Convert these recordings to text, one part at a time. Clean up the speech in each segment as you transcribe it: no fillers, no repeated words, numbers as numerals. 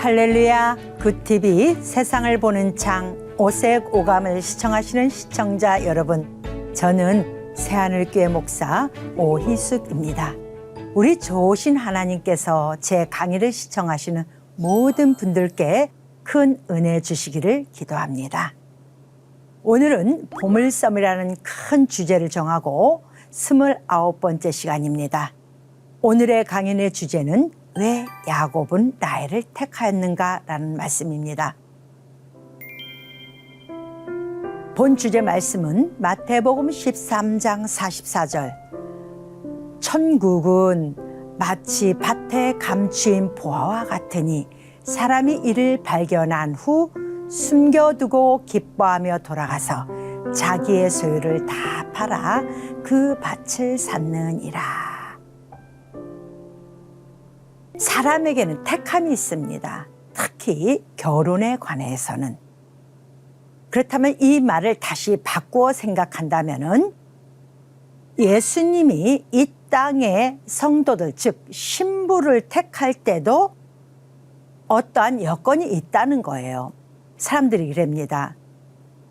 할렐루야, 굿TV 세상을 보는 창 오색 오감을 시청하시는 시청자 여러분, 저는 새하늘교회 목사 오희숙입니다. 우리 좋으신 하나님께서 제 강의를 시청하시는 모든 분들께 큰 은혜 주시기를 기도합니다. 오늘은 보물섬이라는 큰 주제를 정하고 29번째 시간입니다. 오늘의 강연의 주제는 왜 야곱은 라헬을 택하였는가 라는 말씀입니다. 본 주제 말씀은 마태복음 13장 44절. 천국은 마치 밭에 감추인 보화와 같으니 사람이 이를 발견한 후 숨겨두고 기뻐하며 돌아가서 자기의 소유를 다 팔아 그 밭을 샀느니라. 사람에게는 택함이 있습니다. 특히 결혼에 관해서는. 그렇다면 이 말을 다시 바꾸어 생각한다면은 예수님이 이 땅의 성도들, 즉 신부를 택할 때도 어떠한 여건이 있다는 거예요. 사람들이 이랍니다.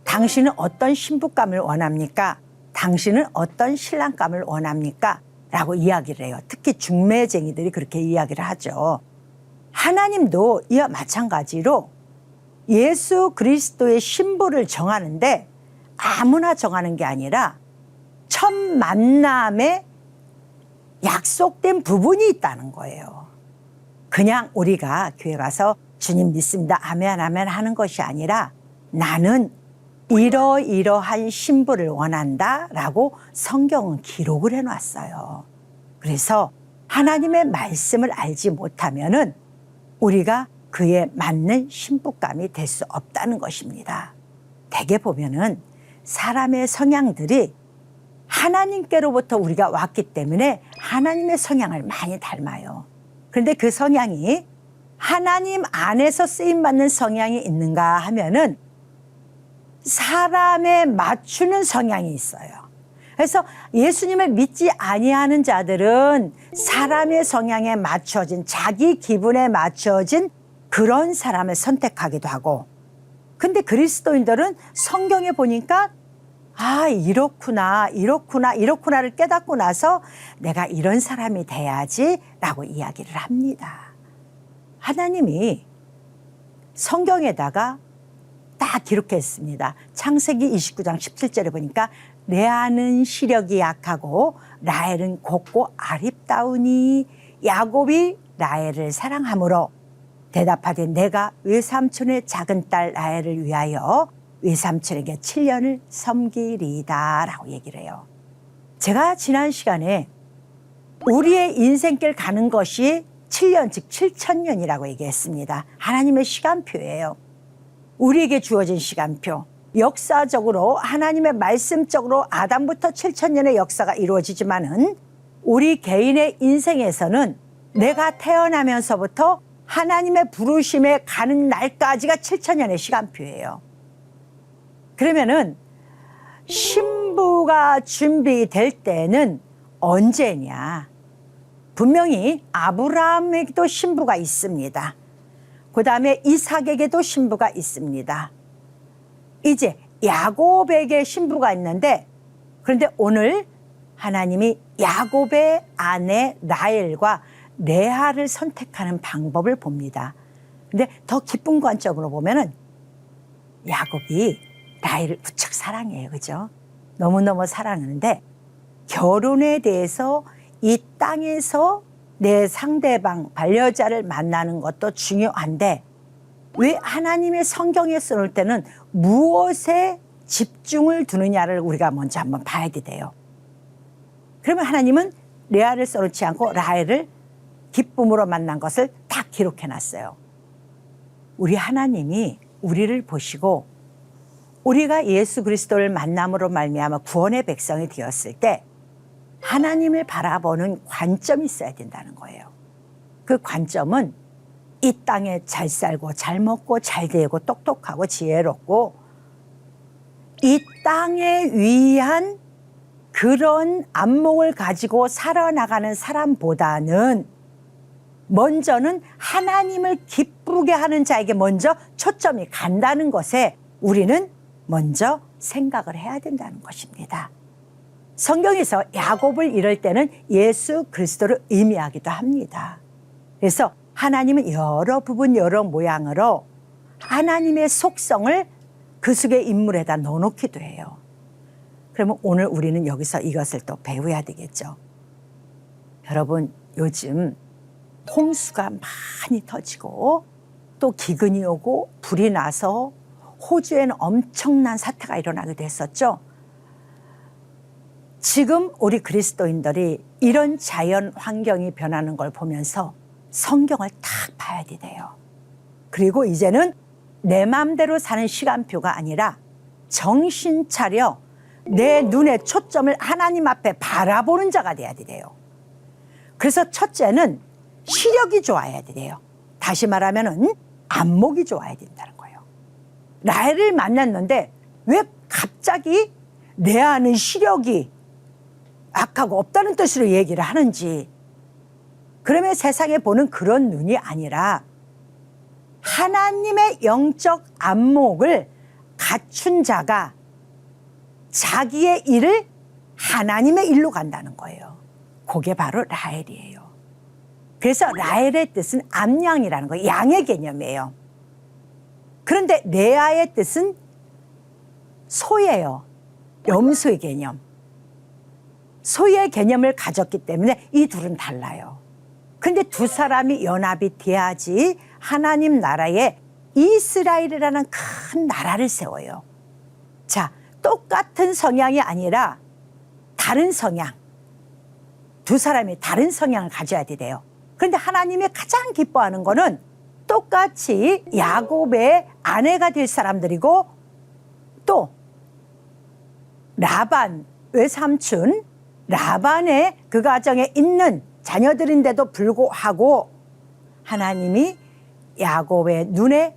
당신은 어떤 신부감을 원합니까? 당신은 어떤 신랑감을 원합니까? 라고 이야기를 해요. 특히 중매쟁이들이 그렇게 이야기를 하죠. 하나님도 이와 마찬가지로 예수 그리스도의 신부를 정하는데 아무나 정하는 게 아니라 첫 만남에 약속된 부분이 있다는 거예요. 그냥 우리가 교회 가서 주님 믿습니다, 아멘 아멘 하는 것이 아니라 나는 이러이러한 신부를 원한다 라고 성경은 기록을 해놨어요. 그래서 하나님의 말씀을 알지 못하면은 우리가 그에 맞는 신부감이 될 수 없다는 것입니다. 대개 보면은 사람의 성향들이 하나님께로부터 우리가 왔기 때문에 하나님의 성향을 많이 닮아요. 그런데 그 성향이 하나님 안에서 쓰임받는 성향이 있는가 하면은 사람에 맞추는 성향이 있어요. 그래서 예수님을 믿지 아니하는 자들은 사람의 성향에 맞춰진, 자기 기분에 맞춰진 그런 사람을 선택하기도 하고, 근데 그리스도인들은 성경에 보니까 아, 이렇구나를 깨닫고 나서 내가 이런 사람이 돼야지 라고 이야기를 합니다. 하나님이 성경에다가 다 기록했습니다. 창세기 29장 17절에 보니까 레아는 시력이 약하고 라헬은 곱고 아립다우니 야곱이 라헬을 사랑하므로 대답하되 내가 외삼촌의 작은 딸 라헬을 위하여 외삼촌에게 7년을 섬기리이다 라고 얘기를 해요. 제가 지난 시간에 우리의 인생길 가는 것이 7년, 즉 7천년이라고 얘기했습니다. 하나님의 시간표예요. 우리에게 주어진 시간표. 역사적으로 하나님의 말씀적으로 아담부터 7천년의 역사가 이루어지지만은 우리 개인의 인생에서는 내가 태어나면서부터 하나님의 부르심에 가는 날까지가 7천년의 시간표예요. 그러면은 신부가 준비될 때는 언제냐? 분명히 아브라함에게도 신부가 있습니다. 그 다음에 이삭에게도 신부가 있습니다. 이제 야곱에게 신부가 있는데, 그런데 오늘 하나님이 야곱의 아내 라헬과 레아를 선택하는 방법을 봅니다. 근데 더 깊은 관점으로 보면은 야곱이 라헬을 무척 사랑해요. 그죠? 너무너무 사랑하는데 결혼에 대해서 이 땅에서 내 상대방, 반려자를 만나는 것도 중요한데 왜 하나님의 성경에 써놓을 때는 무엇에 집중을 두느냐를 우리가 먼저 한번 봐야 돼요. 그러면 하나님은 레아를 써놓지 않고 라헬을 기쁨으로 만난 것을 다 기록해놨어요. 우리 하나님이 우리를 보시고 우리가 예수 그리스도를 만남으로 말미암아 구원의 백성이 되었을 때 하나님을 바라보는 관점이 있어야 된다는 거예요. 그 관점은 이 땅에 잘 살고 잘 먹고 잘 되고 똑똑하고 지혜롭고 이 땅에 위한 그런 안목을 가지고 살아나가는 사람보다는 먼저는 하나님을 기쁘게 하는 자에게 먼저 초점이 간다는 것에 우리는 먼저 생각을 해야 된다는 것입니다. 성경에서 야곱을 이럴 때는 예수 그리스도를 의미하기도 합니다. 그래서 하나님은 여러 부분 여러 모양으로 하나님의 속성을 그 속의 인물에다 넣어놓기도 해요. 그러면 오늘 우리는 여기서 이것을 또 배워야 되겠죠. 여러분, 요즘 홍수가 많이 터지고 또 기근이 오고 불이 나서 호주에는 엄청난 사태가 일어나기도 했었죠. 지금 우리 그리스도인들이 이런 자연 환경이 변하는 걸 보면서 성경을 딱 봐야 돼요. 그리고 이제는 내 마음대로 사는 시간표가 아니라 정신 차려 내 눈의 초점을 하나님 앞에 바라보는 자가 돼야 돼요. 그래서 첫째는 시력이 좋아야 돼요. 다시 말하면은 안목이 좋아야 된다는 거예요. 라헬을 만났는데 왜 갑자기 내 아는 시력이 악하고 없다는 뜻으로 얘기를 하는지, 그러면 세상에 보는 그런 눈이 아니라 하나님의 영적 안목을 갖춘 자가 자기의 일을 하나님의 일로 간다는 거예요. 그게 바로 라헬이에요. 그래서 라헬의 뜻은 암양이라는 거예요. 양의 개념이에요. 그런데 레아의 뜻은 소예요. 염소의 개념. 소의 개념을 가졌기 때문에 이 둘은 달라요. 근데 두 사람이 연합이 돼야지 하나님 나라에 이스라엘이라는 큰 나라를 세워요. 자, 똑같은 성향이 아니라 다른 성향. 두 사람이 다른 성향을 가져야 돼요. 그런데 하나님이 가장 기뻐하는 거는 똑같이 야곱의 아내가 될 사람들이고 또 라반 외삼촌 라반의 그 가정에 있는 자녀들인데도 불구하고 하나님이 야곱의 눈에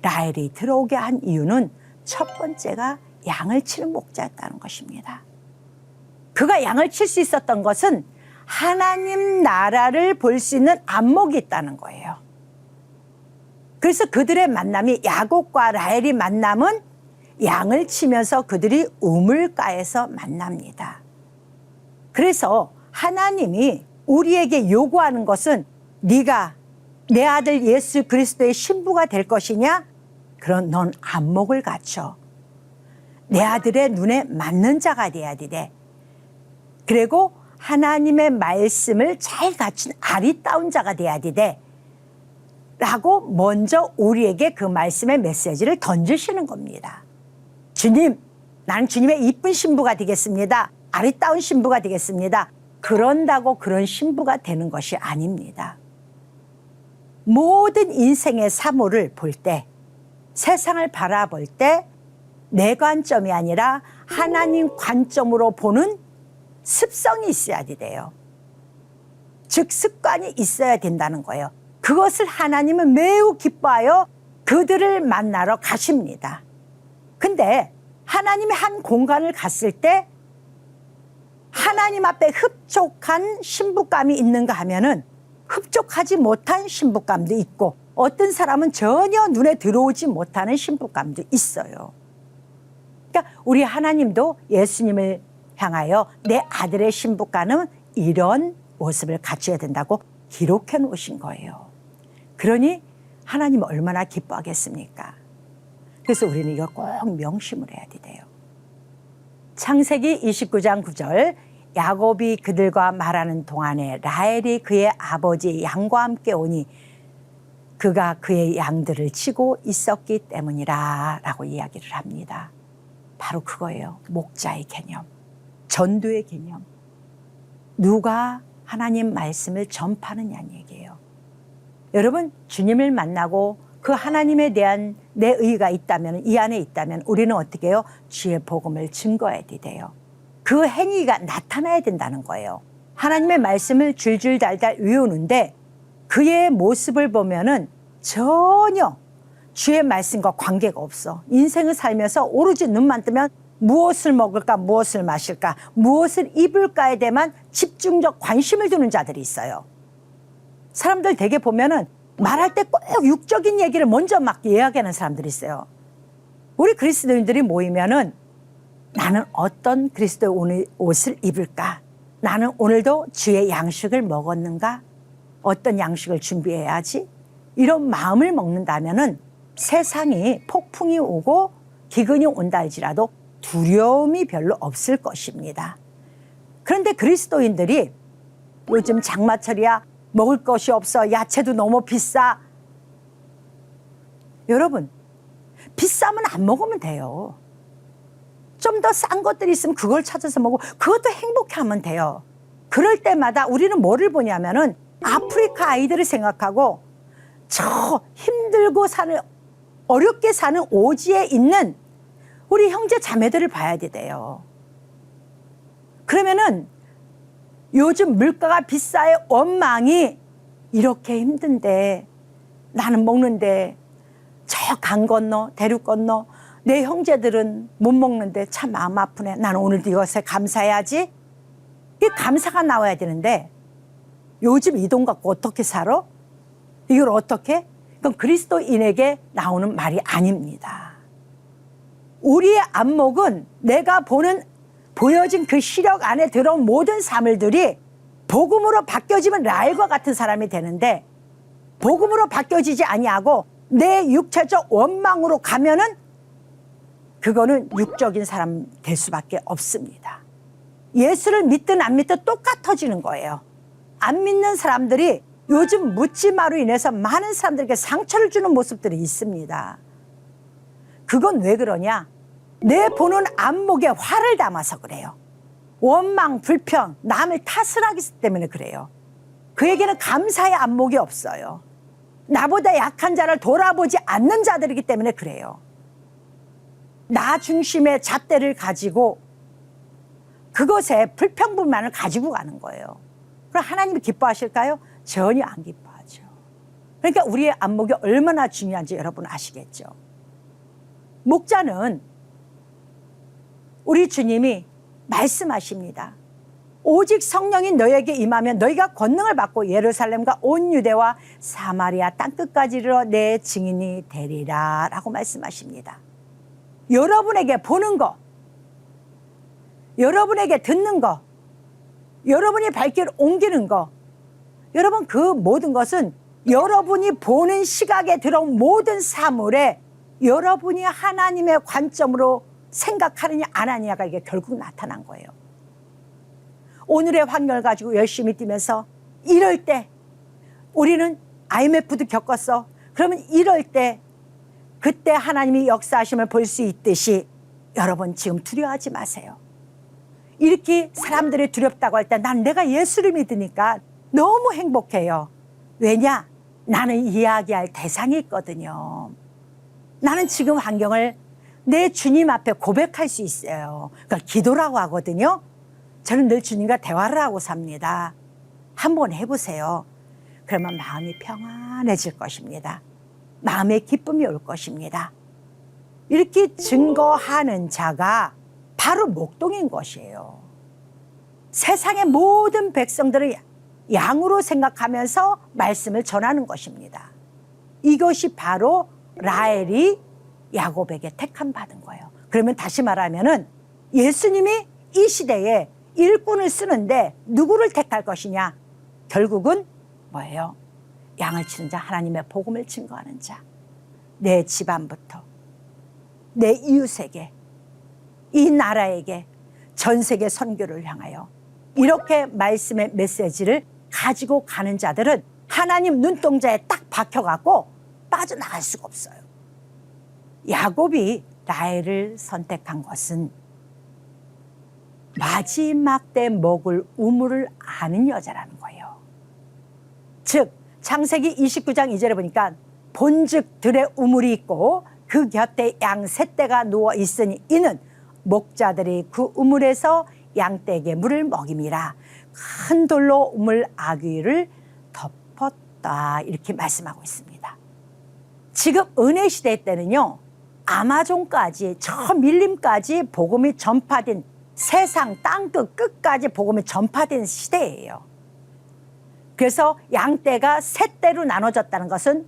라헬이 들어오게 한 이유는 첫 번째가 양을 치는 목자였다는 것입니다. 그가 양을 칠 수 있었던 것은 하나님 나라를 볼 수 있는 안목이 있다는 거예요. 그래서 그들의 만남이, 야곱과 라헬이 만남은 양을 치면서 그들이 우물가에서 만납니다. 그래서 하나님이 우리에게 요구하는 것은 네가 내 아들 예수 그리스도의 신부가 될 것이냐? 그럼 넌 안목을 갖춰. 내 아들의 눈에 맞는 자가 돼야 돼. 그리고 하나님의 말씀을 잘 갖춘 아리따운 자가 돼야 돼. 라고 먼저 우리에게 그 말씀의 메시지를 던지시는 겁니다. 주님, 나는 주님의 이쁜 신부가 되겠습니다. 아리따운 신부가 되겠습니다. 그런다고 그런 신부가 되는 것이 아닙니다. 모든 인생의 사물을 볼 때, 세상을 바라볼 때 내 관점이 아니라 하나님 관점으로 보는 습성이 있어야 돼요. 즉 습관이 있어야 된다는 거예요. 그것을 하나님은 매우 기뻐하여 그들을 만나러 가십니다. 근데 하나님이 한 공간을 갔을 때 하나님 앞에 흡족한 신부감이 있는가 하면은 흡족하지 못한 신부감도 있고 어떤 사람은 전혀 눈에 들어오지 못하는 신부감도 있어요. 그러니까 우리 하나님도 예수님을 향하여 내 아들의 신부감은 이런 모습을 갖춰야 된다고 기록해 놓으신 거예요. 그러니 하나님 얼마나 기뻐하겠습니까? 그래서 우리는 이걸 꼭 명심을 해야 돼요. 창세기 29장 9절, 야곱이 그들과 말하는 동안에 라헬이 그의 아버지 양과 함께 오니 그가 그의 양들을 치고 있었기 때문이라 라고 이야기를 합니다. 바로 그거예요. 목자의 개념, 전도의 개념. 누가 하나님 말씀을 전파하느냐는 얘기예요. 여러분, 주님을 만나고 그 하나님에 대한 내 의가 있다면, 이 안에 있다면 우리는 어떻게 해요? 주의 복음을 증거해야 돼요. 그 행위가 나타나야 된다는 거예요. 하나님의 말씀을 줄줄 달달 외우는데 그의 모습을 보면은 전혀 주의 말씀과 관계가 없어. 인생을 살면서 오로지 눈만 뜨면 무엇을 먹을까, 무엇을 마실까, 무엇을 입을까에 대한 집중적 관심을 두는 자들이 있어요. 사람들 되게 보면은 말할 때 꼭 육적인 얘기를 먼저 막 이야기하는 사람들이 있어요. 우리 그리스도인들이 모이면은 나는 어떤 그리스도의 옷을 입을까? 나는 오늘도 주의 양식을 먹었는가? 어떤 양식을 준비해야지? 이런 마음을 먹는다면은 세상이 폭풍이 오고 기근이 온다 할지라도 두려움이 별로 없을 것입니다. 그런데 그리스도인들이 요즘 장마철이야 먹을 것이 없어 야채도 너무 비싸. 여러분 비싸면 안 먹으면 돼요. 좀 더 싼 것들이 있으면 그걸 찾아서 먹고 그것도 행복해하면 돼요. 그럴 때마다 우리는 뭐를 보냐면은 아프리카 아이들을 생각하고 저 힘들고 사는 어렵게 사는 오지에 있는 우리 형제 자매들을 봐야 돼요. 그러면은 요즘 물가가 비싸의 원망이 이렇게 힘든데 나는 먹는데 저 강 건너 대륙 건너 내 형제들은 못 먹는데 참 마음 아프네. 나는 오늘도 이것에 감사해야지. 이 감사가 나와야 되는데 요즘 이 돈 갖고 어떻게 살아? 이걸 어떻게? 그럼 그리스도인에게 나오는 말이 아닙니다. 우리의 안목은 내가 보여진 그 시력 안에 들어온 모든 사물들이 복음으로 바뀌어지면 라엘과 같은 사람이 되는데 복음으로 바뀌어지지 아니하고 내 육체적 원망으로 가면은 그거는 육적인 사람 될 수밖에 없습니다. 예수를 믿든 안 믿든 똑같아지는 거예요. 안 믿는 사람들이 요즘 묻지마로 인해서 많은 사람들에게 상처를 주는 모습들이 있습니다. 그건 왜 그러냐? 내 보는 안목에 화를 담아서 그래요. 원망, 불평, 남을 탓을 하기 때문에 그래요. 그에게는 감사의 안목이 없어요. 나보다 약한 자를 돌아보지 않는 자들이기 때문에 그래요. 나 중심의 잣대를 가지고 그것에 불평불만을 가지고 가는 거예요. 그럼 하나님이 기뻐하실까요? 전혀 안 기뻐하죠. 그러니까 우리의 안목이 얼마나 중요한지 여러분 아시겠죠? 목자는 우리 주님이 말씀하십니다. 오직 성령이 너에게 임하면 너희가 권능을 받고 예루살렘과 온 유대와 사마리아 땅끝까지 이르러 내 증인이 되리라 라고 말씀하십니다. 여러분에게 보는 거, 여러분에게 듣는 거, 여러분이 발길 옮기는 거, 여러분 그 모든 것은 여러분이 보는 시각에 들어온 모든 사물에 여러분이 하나님의 관점으로 생각하느냐 안 하느냐가 이게 결국 나타난 거예요. 오늘의 환경을 가지고 열심히 뛰면서 이럴 때 우리는 IMF도 겪었어. 그러면 이럴 때 그때 하나님이 역사하심을 볼 수 있듯이 여러분 지금 두려워하지 마세요. 이렇게 사람들이 두렵다고 할 때 난 내가 예수를 믿으니까 너무 행복해요. 왜냐? 나는 이야기할 대상이 있거든요. 나는 지금 환경을 내 주님 앞에 고백할 수 있어요. 그러니까 기도라고 하거든요. 저는 늘 주님과 대화를 하고 삽니다. 한번 해보세요. 그러면 마음이 평안해질 것입니다. 마음의 기쁨이 올 것입니다. 이렇게 증거하는 자가 바로 목동인 것이에요. 세상의 모든 백성들을 양으로 생각하면서 말씀을 전하는 것입니다. 이것이 바로 라헬이 야곱에게 택함 받은 거예요. 그러면 다시 말하면은 예수님이 이 시대에 일꾼을 쓰는데 누구를 택할 것이냐? 결국은 뭐예요? 양을 치는 자, 하나님의 복음을 증거하는 자. 내 집안부터 내 이웃에게, 이 나라에게, 전 세계 선교를 향하여 이렇게 말씀의 메시지를 가지고 가는 자들은 하나님 눈동자에 딱 박혀갖고 빠져나갈 수가 없어요. 야곱이 라헬을 선택한 것은 마지막 때 먹을 우물을 아는 여자라는 거예요. 즉 창세기 29장 2절에 보니까 본즉 들에 우물이 있고 그 곁에 양 셋대가 누워 있으니 이는 목자들이 그 우물에서 양떼에게 물을 먹임이라. 큰 돌로 우물 아귀를 덮었다 이렇게 말씀하고 있습니다. 지금 은혜 시대 때는요 아마존까지 저 밀림까지 복음이 전파된 세상 땅끝 끝까지 복음이 전파된 시대예요. 그래서 양떼가 세 떼로 나눠졌다는 것은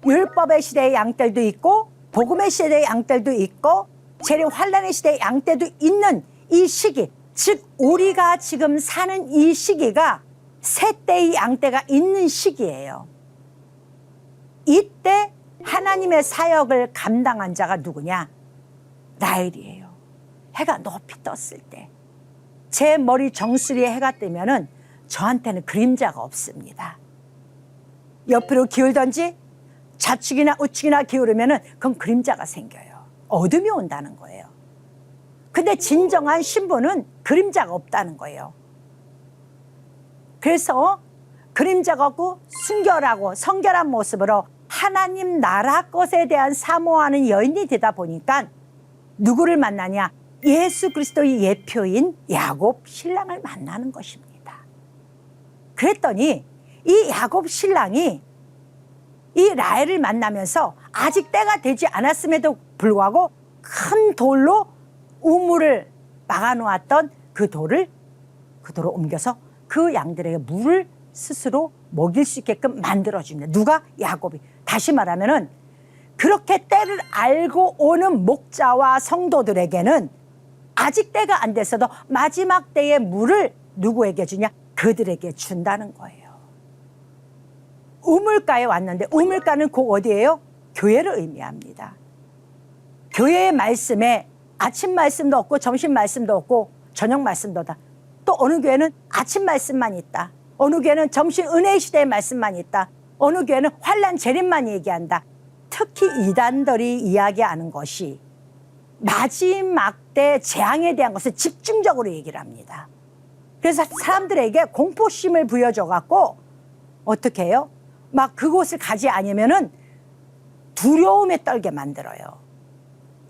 율법의 시대의 양떼도 있고 복음의 시대의 양떼도 있고 재림 환란의 시대의 양떼도 있는 이 시기, 즉 우리가 지금 사는 이 시기가 세 떼의 양떼가 있는 시기예요. 이때 하나님의 사역을 감당한 자가 누구냐? 라헬이에요. 해가 높이 떴을 때 제 머리 정수리에 해가 뜨면은 저한테는 그림자가 없습니다. 옆으로 기울던지 좌측이나 우측이나 기울으면은 그건 그림자가 생겨요. 어둠이 온다는 거예요. 근데 진정한 신부는 그림자가 없다는 거예요. 그래서 그림자가 없고 순결하고 성결한 모습으로 하나님 나라 것에 대한 사모하는 여인이 되다 보니까 누구를 만나냐? 예수 그리스도의 예표인 야곱 신랑을 만나는 것입니다. 그랬더니 이 야곱 신랑이 이 라헬을 만나면서 아직 때가 되지 않았음에도 불구하고 큰 돌로 우물을 막아놓았던 그 돌을 옮겨서 그 양들에게 물을 스스로 먹일 수 있게끔 만들어줍니다. 누가? 야곱이. 다시 말하면은 그렇게 때를 알고 오는 목자와 성도들에게는 아직 때가 안 됐어도 마지막 때의 물을 누구에게 주냐? 그들에게 준다는 거예요. 우물가에 왔는데 우물가는 곧 어디예요? 교회를 의미합니다. 교회의 말씀에 아침 말씀도 없고 점심 말씀도 없고 저녁 말씀도 없다. 또 어느 교회는 아침 말씀만 있다. 어느 교회는 점심 은혜의 시대의 말씀만 있다. 어느 교회는 환란 재림만 얘기한다. 특히 이단들이 이야기하는 것이 마지막 때 재앙에 대한 것을 집중적으로 얘기를 합니다. 그래서 사람들에게 공포심을 부여줘 갖고 어떻게 해요? 막 그곳을 가지 않으면은 두려움에 떨게 만들어요.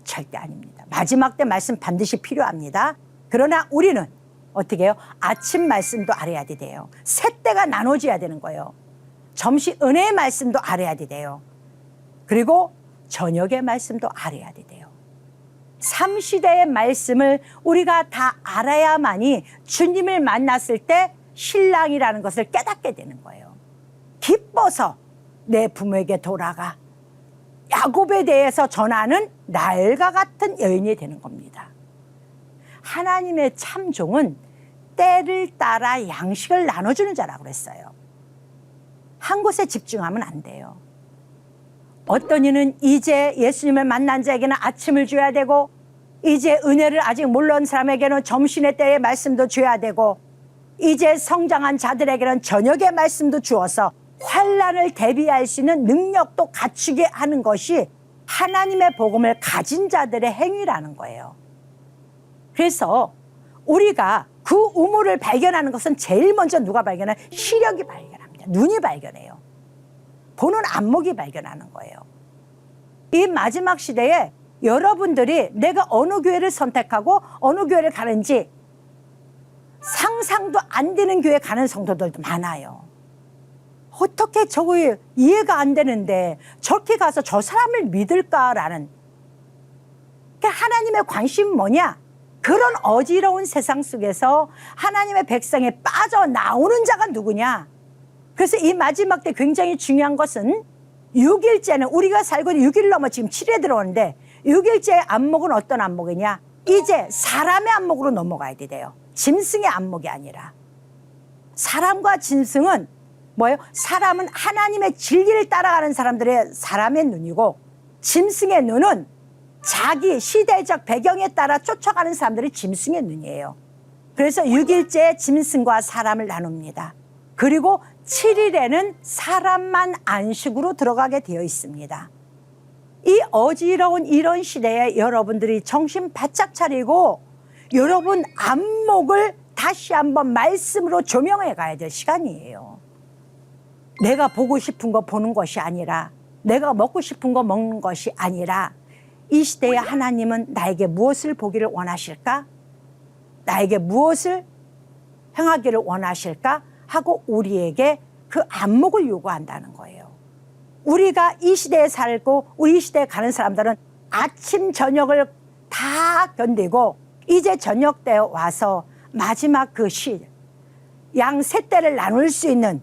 절대 아닙니다. 마지막 때 말씀 반드시 필요합니다. 그러나 우리는 어떻게 해요? 아침 말씀도 알아야 돼요. 세 때가 나눠져야 되는 거예요. 점심 은혜의 말씀도 알아야 돼요. 그리고 저녁의 말씀도 알아야 돼요. 삼시대의 말씀을 우리가 다 알아야만이 주님을 만났을 때 신랑이라는 것을 깨닫게 되는 거예요. 기뻐서 내 부모에게 돌아가 야곱에 대해서 전하는 라헬과 같은 여인이 되는 겁니다. 하나님의 참종은 때를 따라 양식을 나눠주는 자라고 그랬어요. 한 곳에 집중하면 안 돼요. 어떤 이는 이제 예수님을 만난 자에게는 아침을 줘야 되고 이제 은혜를 아직 모르는 사람에게는 점심의 때의 말씀도 줘야 되고 이제 성장한 자들에게는 저녁의 말씀도 주어서 환란을 대비할 수 있는 능력도 갖추게 하는 것이 하나님의 복음을 가진 자들의 행위라는 거예요. 그래서 우리가 그 우물을 발견하는 것은 제일 먼저 누가 발견해요? 시력이 발견합니다. 눈이 발견해요. 보는 안목이 발견하는 거예요. 이 마지막 시대에 여러분들이 내가 어느 교회를 선택하고 어느 교회를 가는지 상상도 안 되는 교회 가는 성도들도 많아요. 어떻게 저거 이해가 안 되는데 저렇게 가서 저 사람을 믿을까라는. 그러니까 하나님의 관심은 뭐냐? 그런 어지러운 세상 속에서 하나님의 백성이 빠져나오는 자가 누구냐? 그래서 이 마지막 때 굉장히 중요한 것은 6일째는 우리가 살고 있는 6일 넘어 지금 7에 들어오는데 6일째의 안목은 어떤 안목이냐? 이제 사람의 안목으로 넘어가야 돼요. 짐승의 안목이 아니라. 사람과 짐승은 뭐예요? 사람은 하나님의 진리를 따라가는 사람들의 사람의 눈이고 짐승의 눈은 자기 시대적 배경에 따라 쫓아가는 사람들이 짐승의 눈이에요. 그래서 6일째 짐승과 사람을 나눕니다. 그리고 7일에는 사람만 안식으로 들어가게 되어 있습니다. 이 어지러운 이런 시대에 여러분들이 정신 바짝 차리고 여러분 안목을 다시 한번 말씀으로 조명해 가야 될 시간이에요. 내가 보고 싶은 거 보는 것이 아니라 내가 먹고 싶은 거 먹는 것이 아니라 이 시대에 하나님은 나에게 무엇을 보기를 원하실까? 나에게 무엇을 행하기를 원하실까? 하고 우리에게 그 안목을 요구한다는 거예요. 우리가 이 시대에 살고 우리 시대에 가는 사람들은 아침 저녁을 다 견디고 이제 저녁 때 와서 마지막 그 양 세 때를 나눌 수 있는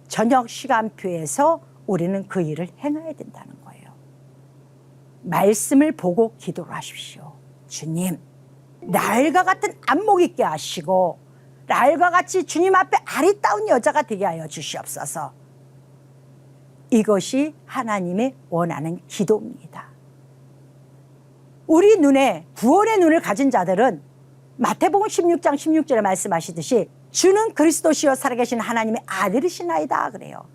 저녁 시간표에서 우리는 그 일을 행해야 된다는 거예요. 말씀을 보고 기도를 하십시오. 주님, 나일과 같은 안목 있게 하시고 나일과 같이 주님 앞에 아리따운 여자가 되게 하여 주시옵소서. 이것이 하나님의 원하는 기도입니다. 우리 눈에 구원의 눈을 가진 자들은 마태복음 16장 16절에 말씀하시듯이 주는 그리스도시요 살아계신 하나님의 아들이시나이다 그래요.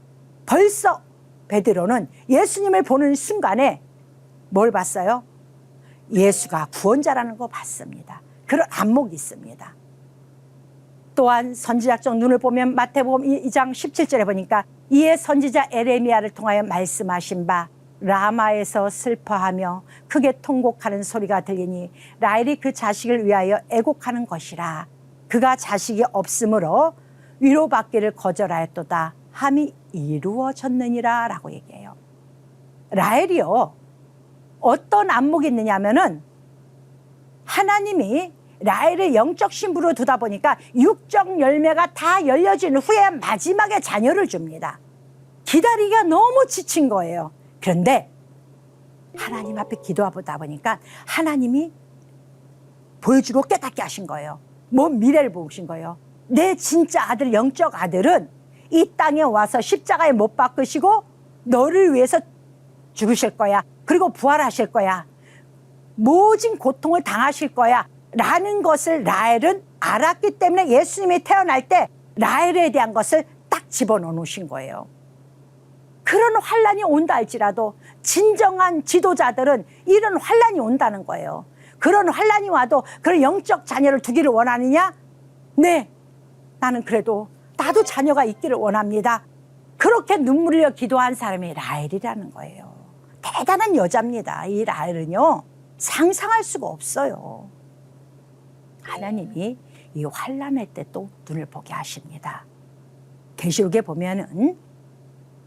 벌써 베드로는 예수님을 보는 순간에 뭘 봤어요? 예수가 구원자라는 거 봤습니다. 그런 안목이 있습니다. 또한 선지자적 눈을 보면 마태복음 2장 17절에 보니까 이에 선지자 에레미야를 통하여 말씀하신 바 라마에서 슬퍼하며 크게 통곡하는 소리가 들리니 라헬이 그 자식을 위하여 애곡하는 것이라. 그가 자식이 없으므로 위로받기를 거절하였도다 함이 이루어졌느니라 라고 얘기해요. 라헬이요, 어떤 안목이 있느냐 하면은 하나님이 라헬을 영적 신부로 두다 보니까 육적 열매가 다 열려진 후에 마지막에 자녀를 줍니다. 기다리기가 너무 지친 거예요. 그런데 하나님 앞에 기도하다 보니까 하나님이 보여주고 깨닫게 하신 거예요. 뭐 미래를 보신 거예요. 내 진짜 아들, 영적 아들은 이 땅에 와서 십자가에 못 박으시고 너를 위해서 죽으실 거야. 그리고 부활하실 거야. 모진 고통을 당하실 거야 라는 것을 라헬은 알았기 때문에 예수님이 태어날 때 라헬에 대한 것을 딱 집어넣으신 거예요. 그런 환란이 온다 할지라도 진정한 지도자들은 이런 환란이 온다는 거예요. 그런 환란이 와도 그런 영적 자녀를 두기를 원하느냐? 네, 나는 그래도 나도 자녀가 있기를 원합니다. 그렇게 눈물 흘려 기도한 사람이 라헬이라는 거예요. 대단한 여자입니다. 이 라헬은요, 상상할 수가 없어요. 하나님이 이 환란할 때 또 눈을 보게 하십니다. 계시록에 보면은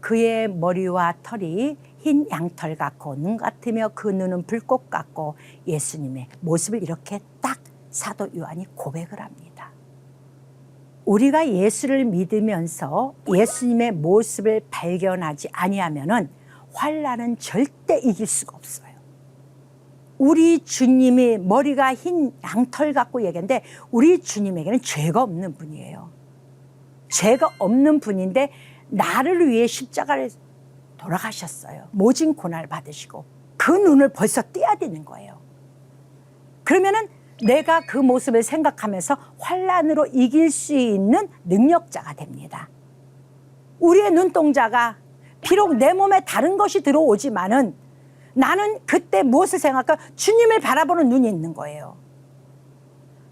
그의 머리와 털이 흰 양털 같고 눈 같으며 그 눈은 불꽃 같고 예수님의 모습을 이렇게 딱 사도 요한이 고백을 합니다. 우리가 예수를 믿으면서 예수님의 모습을 발견하지 아니하면은 환란은 절대 이길 수가 없어요. 우리 주님이 머리가 흰 양털 같고 얘기했는데 우리 주님에게는 죄가 없는 분이에요. 죄가 없는 분인데 나를 위해 십자가를 돌아가셨어요. 모진 고난을 받으시고 그 눈을 벌써 떼야 되는 거예요. 그러면은 내가 그 모습을 생각하면서 환란으로 이길 수 있는 능력자가 됩니다. 우리의 눈동자가 비록 내 몸에 다른 것이 들어오지만은 나는 그때 무엇을 생각할까? 주님을 바라보는 눈이 있는 거예요.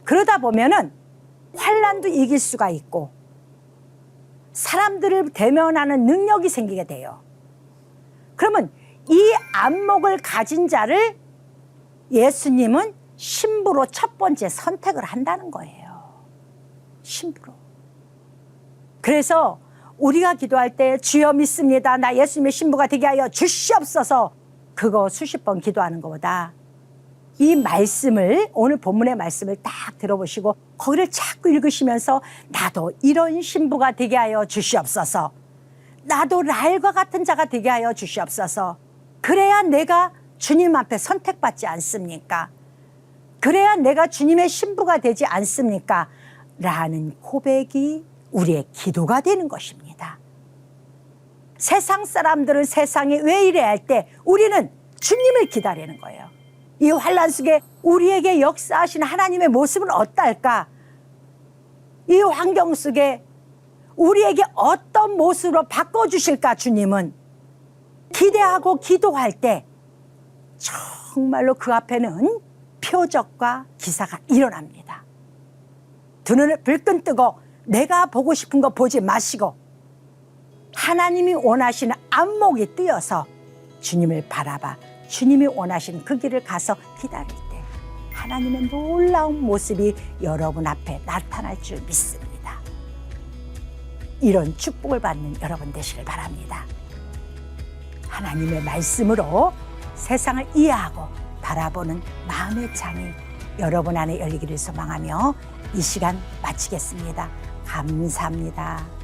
그러다 보면은 환란도 이길 수가 있고 사람들을 대면하는 능력이 생기게 돼요. 그러면 이 안목을 가진 자를 예수님은 신부로 첫 번째 선택을 한다는 거예요. 신부로. 그래서 우리가 기도할 때 주여 믿습니다. 나 예수님의 신부가 되게 하여 주시옵소서. 그거 수십 번 기도하는 것보다 이 말씀을, 오늘 본문의 말씀을 딱 들어보시고 거기를 자꾸 읽으시면서 나도 이런 신부가 되게 하여 주시옵소서. 나도 라헬과 같은 자가 되게 하여 주시옵소서. 그래야 내가 주님 앞에 선택받지 않습니까? 그래야 내가 주님의 신부가 되지 않습니까? 라는 고백이 우리의 기도가 되는 것입니다. 세상 사람들은 세상이 왜 이래 할 때 우리는 주님을 기다리는 거예요. 이 환란 속에 우리에게 역사하신 하나님의 모습은 어떨까? 이 환경 속에 우리에게 어떤 모습으로 바꿔주실까? 주님은 기대하고 기도할 때 정말로 그 앞에는 표적과 기사가 일어납니다. 두 눈을 불끈 뜨고 내가 보고 싶은 거 보지 마시고 하나님이 원하시는 안목이 뜨여서 주님을 바라봐 주님이 원하시는 그 길을 가서 기다릴 때 하나님의 놀라운 모습이 여러분 앞에 나타날 줄 믿습니다. 이런 축복을 받는 여러분 되시길 바랍니다. 하나님의 말씀으로 세상을 이해하고 바라보는 마음의 창이 여러분 안에 열리기를 소망하며 이 시간 마치겠습니다. 감사합니다.